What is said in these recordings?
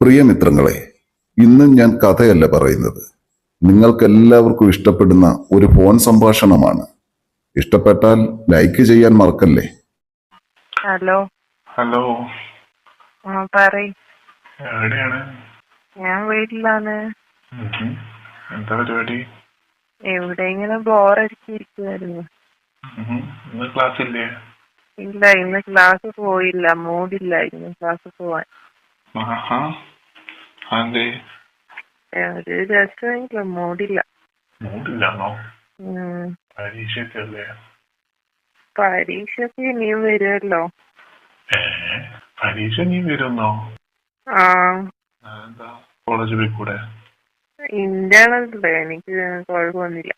പ്രിയമിത്രങ്ങളെ, ഇന്ന് ഞാൻ കഥയല്ല പറയുന്നത്. നിങ്ങൾക്കെല്ലാവർക്കും ഇഷ്ടപ്പെടുന്ന ഒരു ഫോൺ സംഭാഷണമാണ്. ഇഷ്ടപ്പെട്ടാൽ ലൈക്ക് ചെയ്യാൻ മറക്കല്ലേ. ഹലോ. ഹലോ. പറയ്. എവിടെയാണ്? ഞാൻ വീട്ടിലാണ്. എന്താ പരിപാടി? എവിടെ ഇങ്ങനെ ബോറടിച്ചിരിക്കുവായിരുന്നു. ഇന്ന് ക്ലാസ് ഇല്ലേ? ഇല്ല, ഇന്ന് ക്ലാസ് പോയില്ല. മൂഡില്ലായിരുന്നു ക്ലാസ് പോവാൻ. ഒരു രസമില്ല, മൂഡില്ല. മൂഡില്ലാന്നോ? പരീക്ഷയൊക്കെ അല്ലേ? പരീക്ഷക്ക് ഇനിയും വരുമല്ലോ. പരീക്ഷ നീ വരുന്നോ? ആ, എന്താ കോളേജിൽ പോയി കൂടെ? ഇന്റേണല്ലേ, എനിക്ക് കുഴപ്പമൊന്നുമില്ല.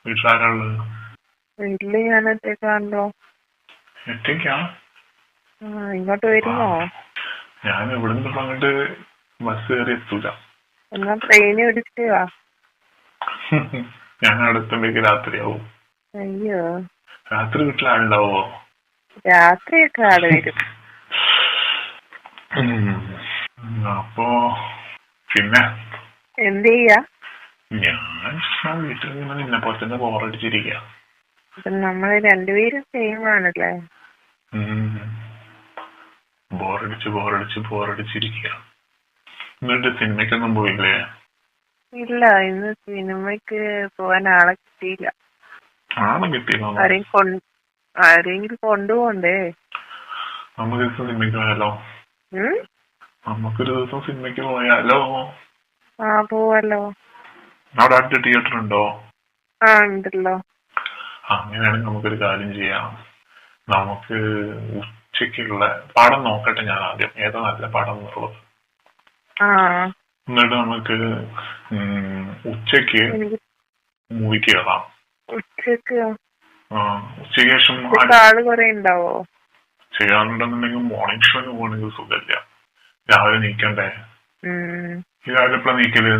വീട്ടിലാരാളുള്ളത്? വീട്ടില് ഞാൻ ഒറ്റക്കാണല്ലോ. ഒറ്റയ്ക്കാ? ഇങ്ങോട്ട് വരുമോ? ഞാൻ ഇവിടെ നിന്ന് അങ്ങോട്ട് ബസ് കയറി എത്തൂല. എന്നാ ട്രെയിന് പിടിച്ച് വാ. ഞാൻ അവിടെ എത്തുമ്പോഴേക്ക് രാത്രിയാവും. അയ്യോ, രാത്രി വീട്ടിലാളുണ്ടാവോ? രാത്രിയൊക്കെ ആള് വരും. അപ്പോ പിന്നെ എന്ത് ചെയ്യാ? ഞാൻ വീട്ടിൽ നിന്ന് നിന്നെ പോലെ തന്നെ ബോറടിച്ചിരിക്കുക. നമ്മള് രണ്ടുപേരും സെയിം ആണല്ലേ? ബോറടിച്ചിരിക്കുക. എന്നിട്ട് സിനിമയ്ക്കൊന്നും പോയില്ലേ? ഇല്ല, ഇന്ന് സിനിമയ്ക്ക് പോവാൻ ആളെ കിട്ടിയില്ല. ആളെ കിട്ടിയില്ല? ആരെങ്കിലും കൊണ്ടുപോണ്ടേ? നമുക്ക് ദിവസം സിനിമയ്ക്ക് പോയാലോ? നമുക്കൊരു ദിവസം സിനിമയ്ക്ക് പോയാലോ? ആ, പോവാലോ. അവിടെ അടുത്ത് തിയേറ്റർ ഉണ്ടോ? ആ, ഉണ്ടല്ലോ. അങ്ങനെയാണെങ്കിൽ നമുക്കൊരു കാര്യം ചെയ്യാം. നമുക്ക് ഉച്ചക്കുള്ള പടം നോക്കട്ടെ ഞാൻ ആദ്യം, ഏതാ നല്ല പടം എന്നുള്ളത്. എന്നിട്ട് നമുക്ക് ഉച്ചക്ക് മൂവിക്ക് കയറാം. ഉച്ചക്ക് ശേഷം ആള് കുറെ ഉണ്ടാവോ? ചെയ്യാറുണ്ടെന്നുണ്ടെങ്കിൽ മോർണിംഗ് ഷോന് പോകണമെങ്കിൽ സുഖമില്ല. രാവിലെ നീക്കണ്ടേ? രാവിലെ എപ്പോഴാ നീക്കല്?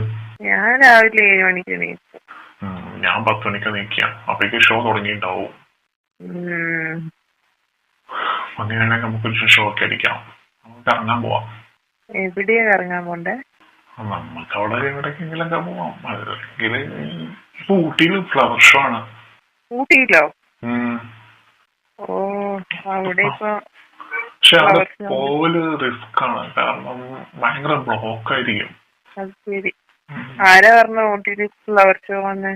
ഞാൻ രാവിലെ 7 മണിക്ക് നീക്കും. ഞാൻ 10 മണിക്ക് നീക്കാം. അപ്പോഴേക്ക് ഷോ തുടങ്ങിയിട്ടുണ്ടാവും. അങ്ങനെയാണെങ്കിൽ നമുക്കൊരു ഷോ ഒക്കെ അടിക്കാം. നമുക്ക് ഇറങ്ങാൻ പോവാം. എവിടെയാ ഇറങ്ങാൻ പോണ്ടേ? നമുക്ക് അവിടെ എവിടേക്കെങ്കിലൊക്കെ പോവാം. അല്ലെങ്കിൽ ഇപ്പൊ ഊട്ടിയിൽ ഫ്ലവർ ഷോ ആണ്. ഊട്ടിയിലോ? ഓ, അവിടെ പക്ഷെ അവിടെ പോവല് റിസ്ക് ആണ്. കാരണം ഭയങ്കര ബ്ലോക്ക് ആയിരിക്കും. അത് ശരി. ആരാ പറഞ്ഞ ഊട്ടിയില് ഫ്ലവർ ഷോ വന്ന്?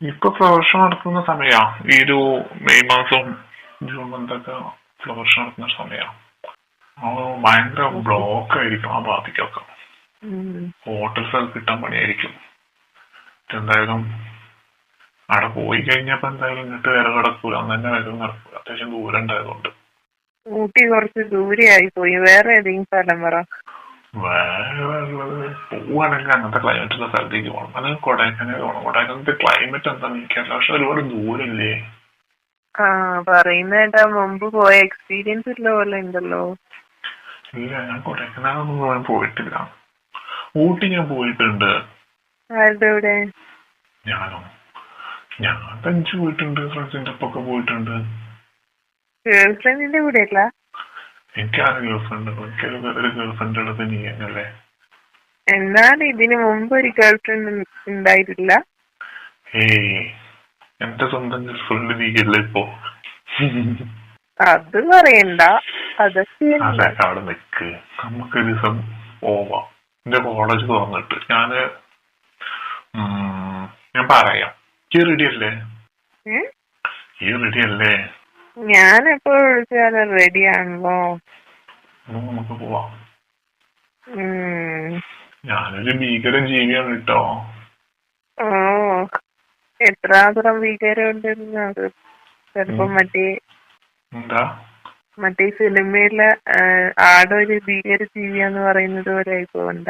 ഇപ്പൊ ഫ്ലവർ ഷോ നടത്തുന്ന സമയാ. ഈ ഒരു മെയ് മാസം ജൂൺ മന്തൊക്കെ ഫ്ലവർ ഷോ നടത്തുന്ന സമയാ. ഭയങ്കര ബ്ലോക്ക് ആയിരിക്കും ആ ഭാഗത്തേക്കൊക്കെ. ഹോട്ടൽസ് ഒക്കെ കിട്ടാൻ പണിയായിരിക്കും. എന്തായാലും അവിടെ പോയി കഴിഞ്ഞപ്പോ എന്തായാലും ഇങ്ങോട്ട് വില കിടക്കൂല. അന്ന് തന്നെ വില നടക്കൂല. അത്യാവശ്യം ദൂരം ഉണ്ടായതുകൊണ്ട്. ഊട്ടി കുറച്ച് ദൂരെയായി പോയി. വേറെ ഏതെങ്കിലും സ്ഥലം പറ. വേറെ ഉള്ളത് പോവാണെങ്കിൽ അങ്ങനത്തെ ക്ലൈമറ്റുള്ള സ്ഥലത്തേക്ക് പോകണം. അല്ലെങ്കിൽ കൊടൈക്കനാൽ പോകണം. കൊടൈക്കനാലത്തെ ക്ലൈമറ്റ് എന്താണെന്ന് എനിക്കറിയില്ല. പക്ഷെ ഒരുപാട് ദൂരല്ലേ? പറയുന്ന കേട്ടാ മുമ്പ് പോയ എക്സ്പീരിയൻസ് ഉള്ള പോലെ ഉണ്ടല്ലോ. ഇല്ല, ഞാൻ കൊടൈക്കനാലൊന്നും പോയിട്ടില്ല. ഊട്ടി ഞാൻ പോയിട്ടുണ്ട്. ആരുടെ കൂടെ? ഞാൻ തനിച്ച് പോയിട്ടുണ്ട്. ഫ്രണ്ട്സിന്റെ ഒപ്പൊക്കെ പോയിട്ടുണ്ട്. ഗേൾ ഫ്രണ്ടിന്റെ കൂടെ അല്ല? എനിക്കാണ് ഗേൾ ഫ്രണ്ട്. എനിക്കൊരു ഗേൾ ഫ്രണ്ട് ഉള്ളത് നീ തന്നെയല്ലേ? എന്നാലും ഇതിന് മുമ്പ് ഒരു ഗേൾ ഫ്രണ്ട് ഉണ്ടായിട്ടില്ല? എന്റെ സ്വന്തം ഗേൾ ഫ്രണ്ട് നീയല്ലേ ഇപ്പൊ? അത് പറയണ്ട. അതൊക്കെ അവിടെ നിക്ക്. നമുക്കൊരു ദിവസം പോവാം. എന്റെ കോളേജ് തുറന്നിട്ട് ഞാൻ പറയാം. ഈ റെഡി അല്ലേ? ഞാൻ എപ്പോ വിളിച്ചാലും റെഡിയാണല്ലോ. നമുക്ക് പോവാം. ഞാനൊരു ഭീകരൻ ജീവിയാണ് കേട്ടോ. ഓ, എത്രാതരം ഭീകരം ഉണ്ടെന്നത് ചിലപ്പോ മറ്റേ സിനിമയിലെ ആടൊരു ഭീകര ജീവിയാന്ന് പറയുന്നത് പോലെ ആയി പോകണ്ട.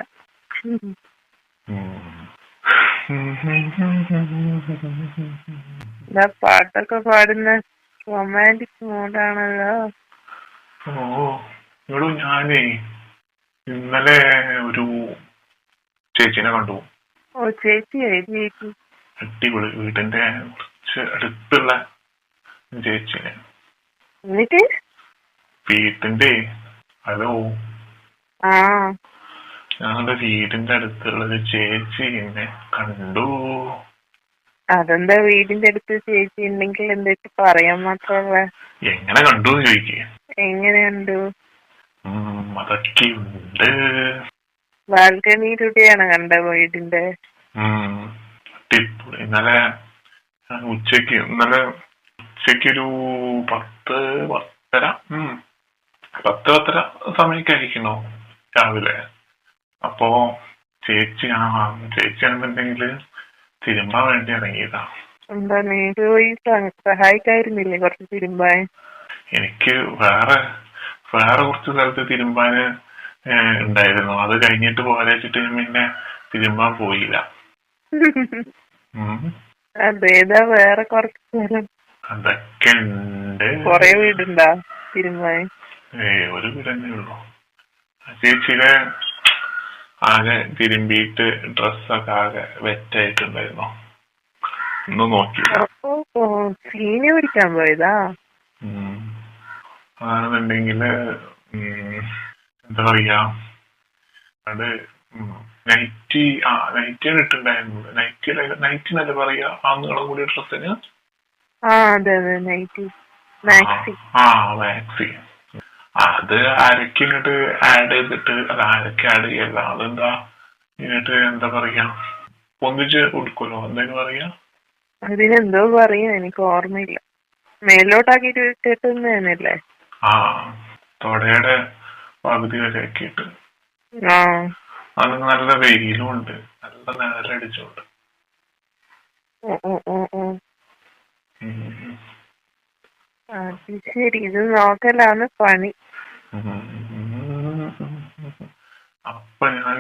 പാട്ടൊക്കെ പാടുന്ന റൊമാൻറ്റിക് മൂഡാണല്ലോ. ഞാനേ ഇന്നലെ ഒരു ചേച്ചിനെ കണ്ടു. ഓ, ചേച്ചി അടിപൊളി. വീടിന്റെ കുറച്ച് അടുത്തുള്ള ചേച്ചിനെ. എന്നിട്ട് വീട്ടിന്റെ ഹലോ, ആ ഞങ്ങളുടെ വീടിന്റെ അടുത്തുള്ള ഒരു ചേച്ചി എന്നെ കണ്ടു. അതെന്താ വീടിന്റെ അടുത്ത് ചേച്ചി ഉണ്ടെങ്കിൽ എന്തൊക്കെ പറയാൻ മാത്രമല്ല. എങ്ങനെ കണ്ടു എന്ന് ചോദിക്കേ. എങ്ങനെ കണ്ടു? അതൊക്കെ ഉണ്ട്. ബാൽക്കണിയിലൂടെയാണ് കണ്ട വീടിന്റെ? ഇന്നലെ ഉച്ചയ്ക്കൊരു 10-10:30 സമയക്കായിരിക്കണോ രാവിലെ. അപ്പോ ചേച്ചിയാണെന്നുണ്ടെങ്കിൽ തിരുമ്പാൻ വേണ്ടി ഇറങ്ങിയതാ. എന്താ നീക്ക് പോയി സഹായിക്കായിരുന്നില്ലേ കുറച്ച് തിരുമ്പാൻ? എനിക്ക് വേറെ കുറച്ച് സ്ഥലത്ത് തിരുമ്പാന് ഉണ്ടായിരുന്നു. അത് കഴിഞ്ഞിട്ട് പോരാച്ചിട്ട് ഞാൻ പിന്നെ തിരുമ്പാൻ പോയില്ല. അതേതാ വേറെ കുറച്ച് സ്ഥലം? അതൊക്കെ ഉണ്ട്. കൊറേ വീടുണ്ടാ തിരുമ്പാൻ? ഒരു വീടന്നെ ഉള്ളു. ചേച്ചിയുടെ ആകെ തിരുമ്പിയിട്ട് ഡ്രസ്സൊക്കെ ആകെ വെറ്റായിട്ടുണ്ടായിരുന്നു. ഒന്ന് നോക്കി സീനി പിടിക്കാൻ പോയതാ? അതാണെന്നുണ്ടെങ്കില് എന്താ പറയാ, അത് നൈറ്റിയാണ് ഇട്ടുണ്ടായിരുന്നത്. നൈറ്റിനല്ലേ പറയാ ആ നീളം കൂടിയ ഡ്രസ്സിന്? അതെ അതെ നൈറ്റി, മാക്സി. മാക്സി. അത് അരക്ക് ഇങ്ങോട്ട് ആഡ് ചെയ്തിട്ട്, അത് അരക്ക് ആഡ് ചെയ്യല്ല, അതെന്താ ഇങ്ങോട്ട് എന്താ പറയാ പൊന്തിച്ച് കൊടുക്കുമല്ലോ, എന്തായാലും പറയാ. അതിനെന്തോ പറയാ, എനിക്ക് ഓർമ്മയില്ല. മേലോട്ടാക്കിട്ട് ഇട്ടിട്ടുന്നല്ലേ? തൊടയുടെ പകുതി വരെ ആക്കിയിട്ട്. അത് നല്ല വെയിലും ഉണ്ട്, നല്ല നേരടിച്ചുണ്ട്. അത് ശരി, ഇത് നോക്കലാണ് പണി. അപ്പൊ ഞാൻ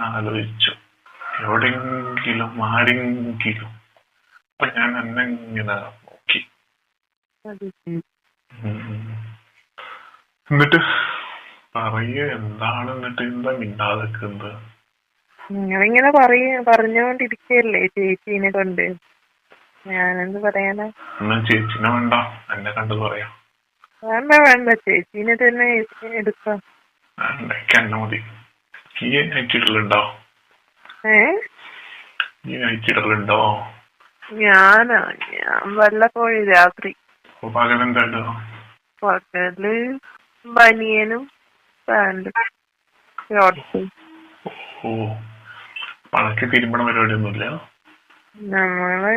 ആലോചിച്ചു, എവിടെങ്കിലും ആരെങ്കിലും. അപ്പൊ ഞാൻ എന്നെങ്ങനെ നോക്കി. എന്നിട്ട് പറയ എന്താണ്, എന്നിട്ട് എന്താ മിണ്ടാതെക്കുന്നത്? നിങ്ങളിങ്ങനെ പറഞ്ഞോണ്ടിരിക്കല്ലേ ചേച്ചീനെ കൊണ്ട്, ഞാനെന്ത് പറയാനാ? എന്നാ ചേച്ചിനെ വേണ്ട, എന്നെ കണ്ടു പറയാം. വേണ്ട ചേച്ചീനെ തന്നെ എടുക്കാം. എന്നെ മതി. ഈ നയിച്ചിടലുണ്ടോ? ഈ നയിച്ചിടലുണ്ടോ? ഞാൻ വല്ലപ്പോഴും രാത്രി. പകലെന്താ ഇടുക? പകല് ബനിയനും പാന്റും ഷോർട്സും. പണക്ക് തിരുമ്പണ പരിപാടിയൊന്നുമില്ല? നമ്മള്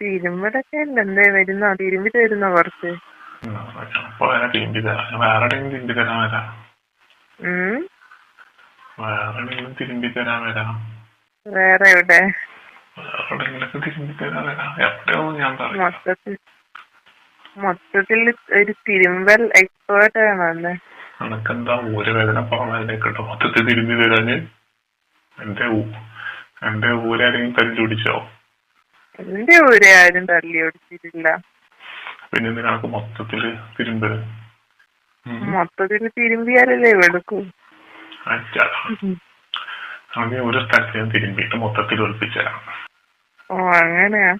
തിരുമ്പടൊക്കെ ഉണ്ട്. എന്തേ വരുന്നോ? തിരുമ്പി തരുന്നോ കുറച്ച്? തിരുമ്പി തരാം. വേറെ തിരുമ്പി തരാൻ വരാം. തിരുമ്പി തരാൻ വരാം. വേറെ എവിടെ? വേറെവിടെങ്കിലൊക്കെ തിരുമ്പി തരാൻ വരാം. എവിടെയൊന്നും ഞാൻ പറയാം. മൊത്തത്തിൽ ഒരു തിരുമ്പൽ എക്സ്പേർട്ട് ആണല്ലേ? എനക്കെന്താ ഊരവേദന പറഞ്ഞതിനെ കേട്ടോ മൊത്തത്തിൽ തിരുമ്പി തരാന്? എന്റെ ഊരാരെങ്കിലും തല്ലി പിടിച്ചോ? എന്റെ ഊരെ ആരും തല്ലി ഓടിച്ചിട്ടില്ല. പിന്നെ നിനക്ക് മൊത്തത്തില് തിരുമ്പല്? മൊത്തത്തില് തിരുമ്പിയാലല്ലേ വെളുക്കൂ. അങ്ങനെ ഒരു സ്ഥലത്ത് ഞാൻ തിരുമ്പിയിട്ട് മൊത്തത്തിൽ ഒളിപ്പിച്ചു തരാം. അങ്ങനെയാ?